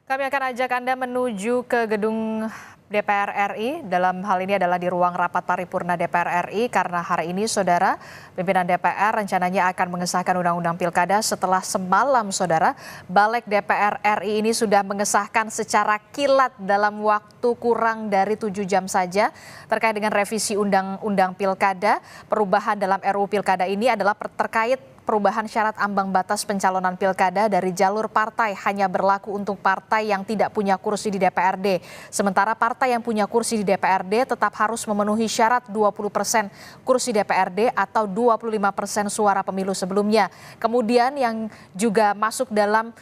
Kami akan ajak Anda menuju ke gedung DPR RI. Dalam hal ini adalah di ruang rapat paripurna DPR RI karena hari ini saudara pimpinan DPR rencananya akan mengesahkan undang-undang pilkada setelah semalam saudara Balik DPR RI ini sudah mengesahkan secara kilat dalam waktu kurang dari 7 jam saja terkait dengan revisi undang-undang pilkada. Perubahan dalam RUU pilkada ini adalah terkait perubahan syarat ambang batas pencalonan pilkada dari jalur partai hanya berlaku untuk partai yang tidak punya kursi di DPRD. Sementara partai yang punya kursi di DPRD tetap harus memenuhi syarat 20% kursi DPRD atau 25% suara pemilu sebelumnya. Kemudian yang juga masuk dalam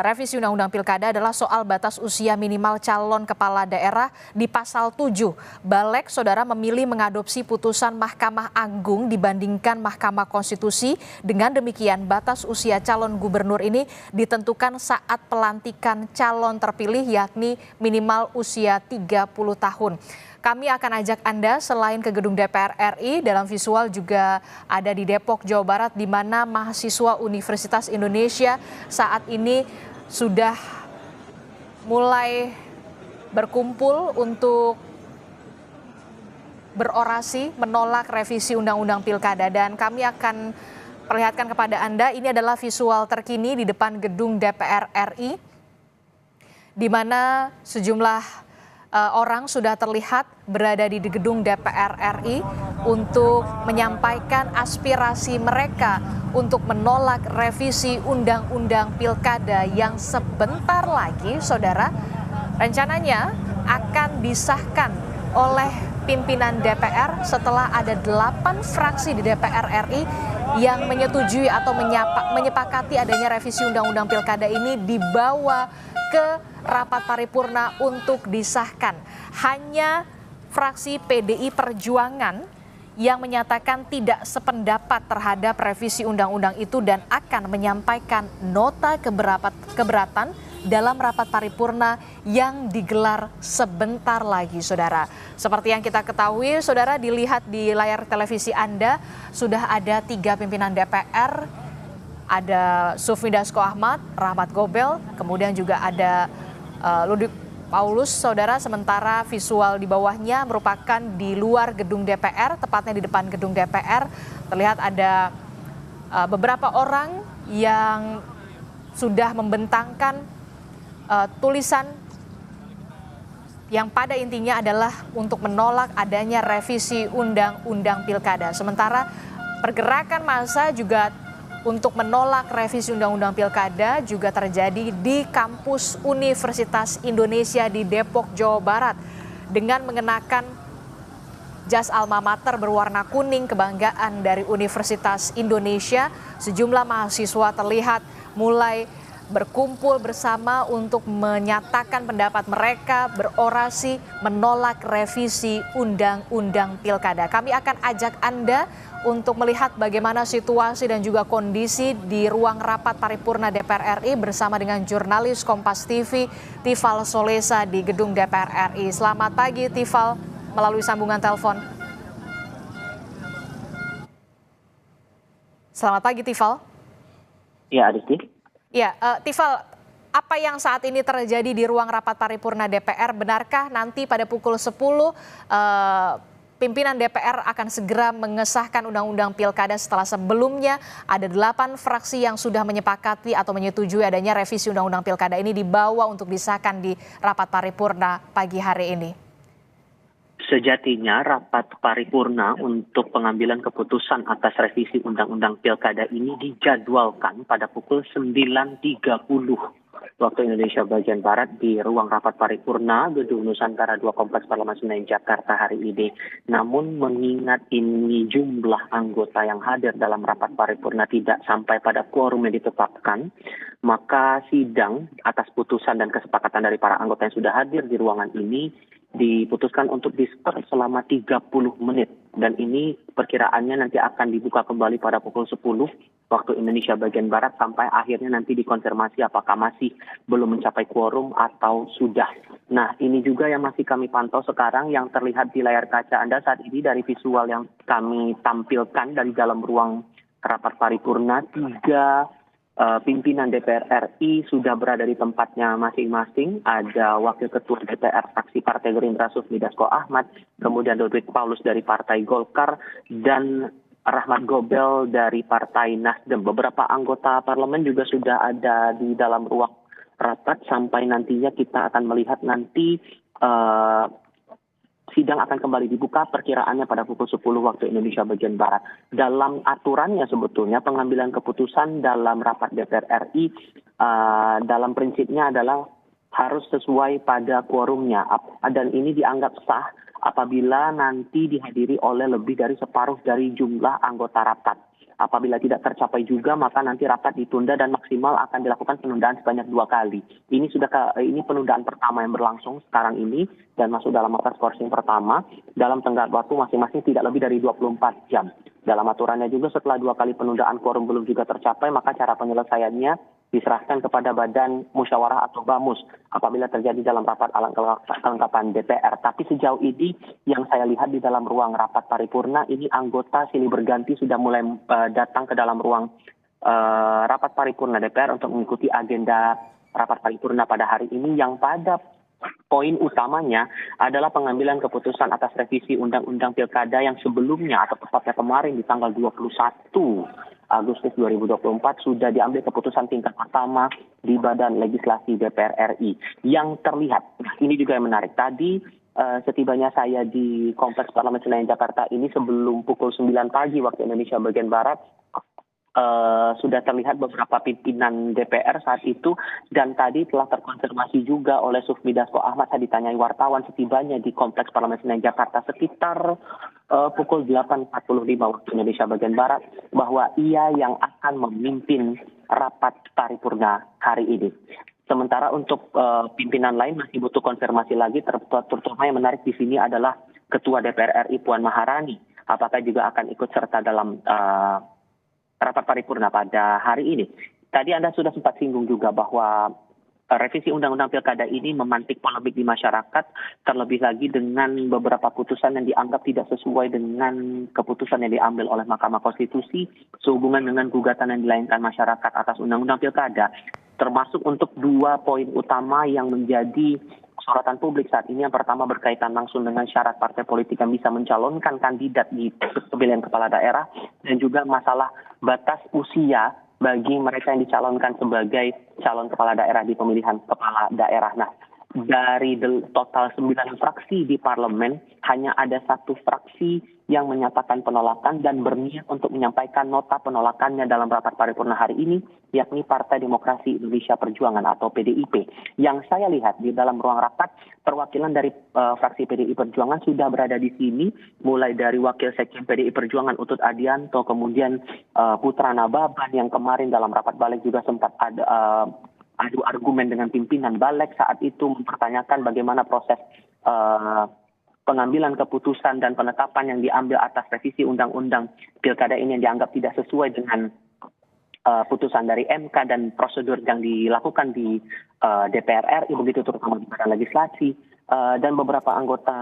revisi undang-undang pilkada adalah soal batas usia minimal calon kepala daerah di pasal 7. Balik saudara memilih mengadopsi putusan Mahkamah Agung dibandingkan Mahkamah Konstitusi. Dengan demikian, batas usia calon gubernur ini ditentukan saat pelantikan calon terpilih yakni minimal usia 30 tahun. Kami akan ajak Anda selain ke gedung DPR RI, dalam visual juga ada di Depok, Jawa Barat, di mana mahasiswa Universitas Indonesia saat ini sudah mulai berkumpul untuk berorasi menolak revisi undang-undang pilkada, dan kami akan perlihatkan kepada Anda, ini adalah visual terkini di depan gedung DPR RI, di mana sejumlah orang sudah terlihat berada di gedung DPR RI untuk menyampaikan aspirasi mereka untuk menolak revisi undang-undang pilkada yang sebentar lagi, saudara, rencananya akan disahkan oleh pimpinan DPR setelah ada 8 fraksi di DPR RI yang menyetujui atau menyepakati adanya revisi undang-undang pilkada ini dibawa ke rapat paripurna untuk disahkan. Hanya fraksi PDI Perjuangan yang menyatakan tidak sependapat terhadap revisi undang-undang itu dan akan menyampaikan nota keberatan dalam rapat paripurna yang digelar sebentar lagi, saudara. Seperti yang kita ketahui, saudara, dilihat di layar televisi Anda, sudah ada 3 pimpinan DPR, ada Sufmi Dasko Ahmad, Rahmat Gobel, kemudian juga ada Ludwig Paulus, saudara. Sementara visual di bawahnya merupakan di luar gedung DPR, tepatnya di depan gedung DPR. Terlihat ada beberapa orang yang sudah membentangkan tulisan yang pada intinya adalah untuk menolak adanya revisi undang-undang pilkada. Sementara pergerakan massa juga untuk menolak revisi undang-undang pilkada juga terjadi di kampus Universitas Indonesia di Depok, Jawa Barat, dengan mengenakan jas alma mater berwarna kuning kebanggaan dari Universitas Indonesia. Sejumlah mahasiswa terlihat mulai berkumpul bersama untuk menyatakan pendapat mereka, berorasi menolak revisi undang-undang pilkada. Kami akan ajak Anda untuk melihat bagaimana situasi dan juga kondisi di ruang rapat paripurna DPR RI bersama dengan jurnalis Kompas TV Tifal Solesa di gedung DPR RI. Selamat pagi Tifal, melalui sambungan telepon. Selamat pagi Tifal. Ya, Adisti. Ya, Tifal, apa yang saat ini terjadi di ruang rapat paripurna DPR, benarkah nanti pada pukul 10 pimpinan DPR akan segera mengesahkan undang-undang pilkada setelah sebelumnya ada 8 fraksi yang sudah menyepakati atau menyetujui adanya revisi undang-undang pilkada ini dibawa untuk disahkan di rapat paripurna pagi hari ini? Sejatinya rapat paripurna untuk pengambilan keputusan atas revisi Undang-Undang Pilkada ini dijadwalkan pada pukul 9.30 waktu Indonesia bagian Barat di ruang rapat paripurna Gedung Nusantara 2 Kompleks Parlemen Senayan Jakarta hari ini. Namun mengingat ini jumlah anggota yang hadir dalam rapat paripurna tidak sampai pada quorum yang ditetapkan, maka sidang atas putusan dan kesepakatan dari para anggota yang sudah hadir di ruangan ini diputuskan untuk disker selama 30 menit. Dan ini perkiraannya nanti akan dibuka kembali pada pukul 10 waktu Indonesia bagian Barat sampai akhirnya nanti dikonfirmasi apakah masih belum mencapai quorum atau sudah. Nah, ini juga yang masih kami pantau sekarang yang terlihat di layar kaca Anda saat ini dari visual yang kami tampilkan dari dalam ruang rapat paripurna. 3 pimpinan DPR RI sudah berada di tempatnya masing-masing. Ada Wakil Ketua DPR fraksi Partai Gerindra Sufmi Dasko Ahmad, kemudian Ludwig Paulus dari Partai Golkar, dan Rahmat Gobel dari Partai Nasdem. Beberapa anggota parlemen juga sudah ada di dalam ruang rapat sampai nantinya kita akan melihat nanti sidang akan kembali dibuka perkiraannya pada pukul 10 waktu Indonesia bagian Barat. Dalam aturannya sebetulnya pengambilan keputusan dalam rapat DPR RI dalam prinsipnya adalah harus sesuai pada quorumnya. Dan ini dianggap sah apabila nanti dihadiri oleh lebih dari separuh dari jumlah anggota rapat. Apabila tidak tercapai juga, maka nanti rapat ditunda dan maksimal akan dilakukan penundaan sebanyak 2 kali. Ini penundaan pertama yang berlangsung sekarang ini dan masuk dalam masa skorsing pertama dalam tenggat waktu masing-masing tidak lebih dari 24 jam. Dalam aturannya juga setelah 2 kali penundaan quorum belum juga tercapai, maka cara penyelesaiannya diserahkan kepada Badan Musyawarah atau BAMUS apabila terjadi dalam rapat kelengkapan DPR. Tapi sejauh ini yang saya lihat di dalam ruang rapat paripurna ini anggota silih berganti sudah mulai datang ke dalam ruang rapat paripurna DPR untuk mengikuti agenda rapat paripurna pada hari ini yang pada poin utamanya adalah pengambilan keputusan atas revisi Undang-Undang Pilkada yang sebelumnya atau tepatnya kemarin di tanggal 21 Agustus 2024 sudah diambil keputusan tingkat pertama di Badan Legislasi DPR RI. Yang terlihat, ini juga yang menarik, tadi setibanya saya di Kompleks Parlemen Senayan Jakarta ini sebelum pukul 9 pagi waktu Indonesia bagian Barat, sudah terlihat beberapa pimpinan DPR saat itu dan tadi telah terkonfirmasi juga oleh Sufmi Dasko Ahmad. Saya ditanyai wartawan setibanya di Kompleks Parlemen Senayan Jakarta sekitar pukul 8.45 waktu Indonesia bagian Barat bahwa ia yang akan memimpin rapat paripurna hari ini. Sementara untuk pimpinan lain masih butuh konfirmasi lagi, terutama yang menarik di sini adalah Ketua DPR RI Puan Maharani. Apakah juga akan ikut serta dalam rapat paripurna pada hari ini. Tadi Anda sudah sempat singgung juga bahwa revisi Undang-Undang Pilkada ini memantik polemik di masyarakat, terlebih lagi dengan beberapa putusan yang dianggap tidak sesuai dengan keputusan yang diambil oleh Mahkamah Konstitusi sehubungan dengan gugatan yang dilayangkan masyarakat atas Undang-Undang Pilkada, termasuk untuk 2 poin utama yang menjadi sorotan publik saat ini. Yang pertama berkaitan langsung dengan syarat partai politik yang bisa mencalonkan kandidat di pemilihan kepala daerah dan juga masalah batas usia bagi mereka yang dicalonkan sebagai calon kepala daerah di pemilihan kepala daerah. Nah, dari total 9 fraksi di parlemen, hanya ada 1 fraksi yang menyatakan penolakan dan berniat untuk menyampaikan nota penolakannya dalam rapat paripurna hari ini, yakni Partai Demokrasi Indonesia Perjuangan atau PDIP. Yang saya lihat di dalam ruang rapat, perwakilan dari fraksi PDI Perjuangan sudah berada di sini, mulai dari Wakil Sekjen PDI Perjuangan Utut Adianto, kemudian Putra Nababan yang kemarin dalam rapat balik juga sempat ada adu argumen dengan pimpinan balik saat itu mempertanyakan bagaimana proses pengambilan keputusan dan penetapan yang diambil atas revisi Undang-Undang Pilkada ini yang dianggap tidak sesuai dengan putusan dari MK dan prosedur yang dilakukan di DPR RI, begitu terutama di Badan Legislasi. Dan beberapa anggota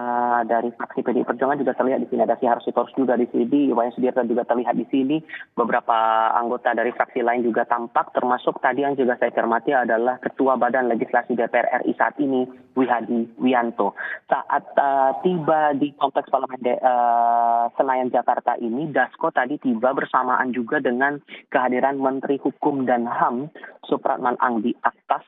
dari fraksi PDI Perjuangan juga terlihat di sini. Ada Syihar Sitorus juga di sini, Iwayan Sudirta juga terlihat di sini. Beberapa anggota dari fraksi lain juga tampak, termasuk tadi yang juga saya cermati adalah Ketua Badan Legislasi DPR RI saat ini, Wihadi Wianto. Saat tiba di Kompleks Parlemen Senayan Jakarta ini, Dasko tadi tiba bersamaan juga dengan kehadiran Menteri Hukum dan HAM, Supratman Andi Aktas,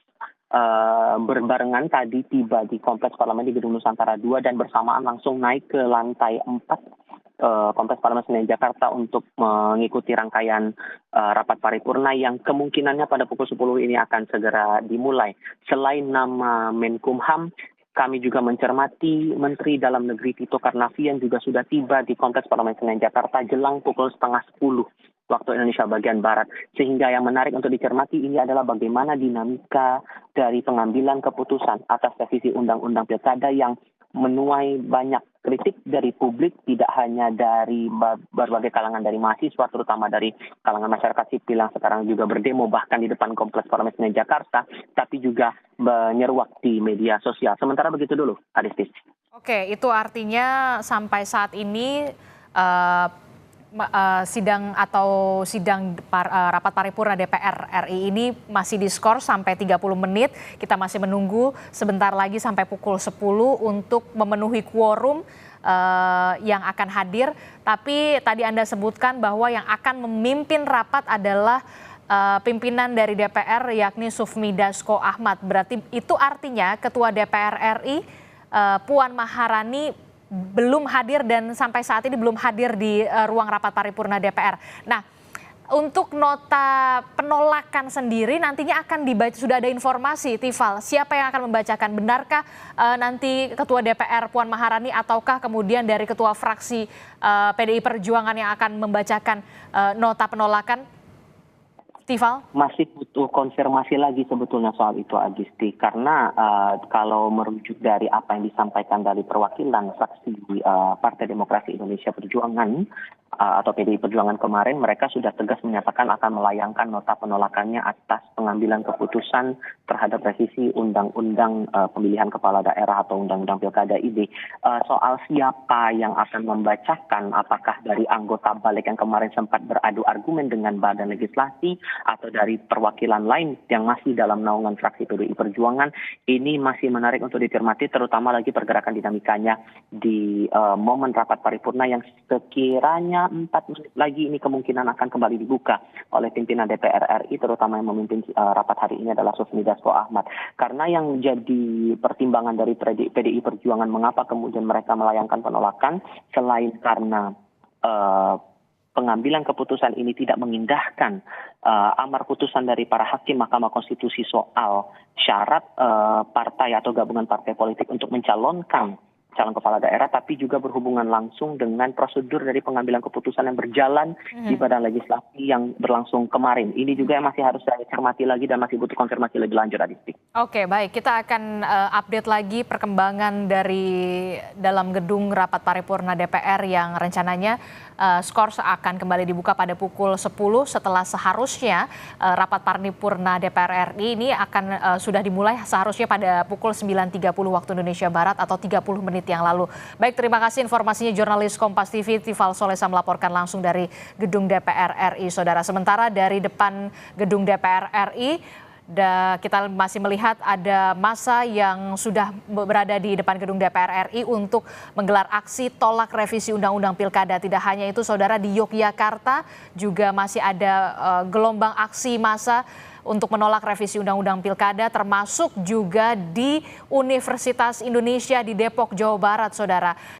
berbarengan tadi tiba di Kompleks Parlemen di Gedung Nusantara 2 dan bersamaan langsung naik ke lantai 4 Kompleks Parlemen Senayan Jakarta untuk mengikuti rangkaian rapat paripurna yang kemungkinannya pada pukul 10 ini akan segera dimulai. Selain nama Menkumham, kami juga mencermati Menteri Dalam Negeri Tito Karnavian juga sudah tiba di Kompleks Parlemen Senayan Jakarta jelang pukul 9:30 waktu Indonesia bagian Barat. Sehingga yang menarik untuk dicermati ini adalah bagaimana dinamika dari pengambilan keputusan atas revisi Undang-Undang Pilkada yang menuai banyak kritik dari publik, tidak hanya dari berbagai kalangan dari mahasiswa, terutama dari kalangan masyarakat sipil yang sekarang juga berdemo bahkan di depan Kompleks Parlemen Senayan Jakarta, tapi juga menyeruak di media sosial. Sementara begitu dulu, Adistis. Oke, itu artinya sampai saat ini rapat paripurna DPR RI ini masih diskors sampai 30 menit. Kita masih menunggu sebentar lagi sampai pukul 10 untuk memenuhi quorum yang akan hadir. Tapi tadi Anda sebutkan bahwa yang akan memimpin rapat adalah pimpinan dari DPR yakni Sufmi Dasko Ahmad. Berarti itu artinya Ketua DPR RI Puan Maharani belum hadir dan sampai saat ini belum hadir di ruang rapat paripurna DPR. Nah, untuk nota penolakan sendiri nantinya akan dibaca, sudah ada informasi, Tifal, siapa yang akan membacakan? Benarkah nanti Ketua DPR Puan Maharani ataukah kemudian dari Ketua Fraksi PDI Perjuangan yang akan membacakan nota penolakan? Tifal? Masih butuh konfirmasi lagi sebetulnya soal itu, Agisti. Karena kalau merujuk dari apa yang disampaikan dari perwakilan fraksi Partai Demokrasi Indonesia Perjuangan atau PDI Perjuangan kemarin, mereka sudah tegas menyatakan akan melayangkan nota penolakannya atas pengambilan keputusan terhadap revisi Undang-Undang Pemilihan Kepala Daerah atau Undang-Undang Pilkada ini. Soal siapa yang akan membacakan, apakah dari anggota balik yang kemarin sempat beradu argumen dengan Badan Legislasi atau dari perwakilan lain yang masih dalam naungan fraksi PDI Perjuangan, ini masih menarik untuk dicermati, terutama lagi pergerakan dinamikanya di momen rapat paripurna yang sekiranya 4 menit lagi ini kemungkinan akan kembali dibuka oleh pimpinan DPR RI, terutama yang memimpin rapat hari ini adalah Sufmi Dasko Ahmad. Karena yang jadi pertimbangan dari PDI Perjuangan mengapa kemudian mereka melayangkan penolakan, selain karena pengambilan keputusan ini tidak mengindahkan amar putusan dari para hakim Mahkamah Konstitusi soal syarat partai atau gabungan partai politik untuk mencalonkan calon kepala daerah, tapi juga berhubungan langsung dengan prosedur dari pengambilan keputusan yang berjalan di Badan Legislasi yang berlangsung kemarin. Ini juga yang masih harus saya cermati lagi dan masih butuh konfirmasi lebih lanjut, Adisti. Oke, baik. Kita akan update lagi perkembangan dari dalam gedung rapat paripurna DPR yang rencananya skors akan kembali dibuka pada pukul 10 setelah seharusnya rapat paripurna DPR RI ini akan sudah dimulai seharusnya pada pukul 9.30 waktu Indonesia Barat atau 30 menit yang lalu. Baik, terima kasih informasinya jurnalis Kompas TV Tifal Solesa melaporkan langsung dari gedung DPR RI, saudara. Sementara dari depan gedung DPR RI, kita masih melihat ada massa yang sudah berada di depan gedung DPR RI untuk menggelar aksi tolak revisi Undang-Undang Pilkada. Tidak hanya itu, saudara, di Yogyakarta juga masih ada gelombang aksi massa untuk menolak revisi Undang-Undang Pilkada, termasuk juga di Universitas Indonesia di Depok, Jawa Barat, saudara.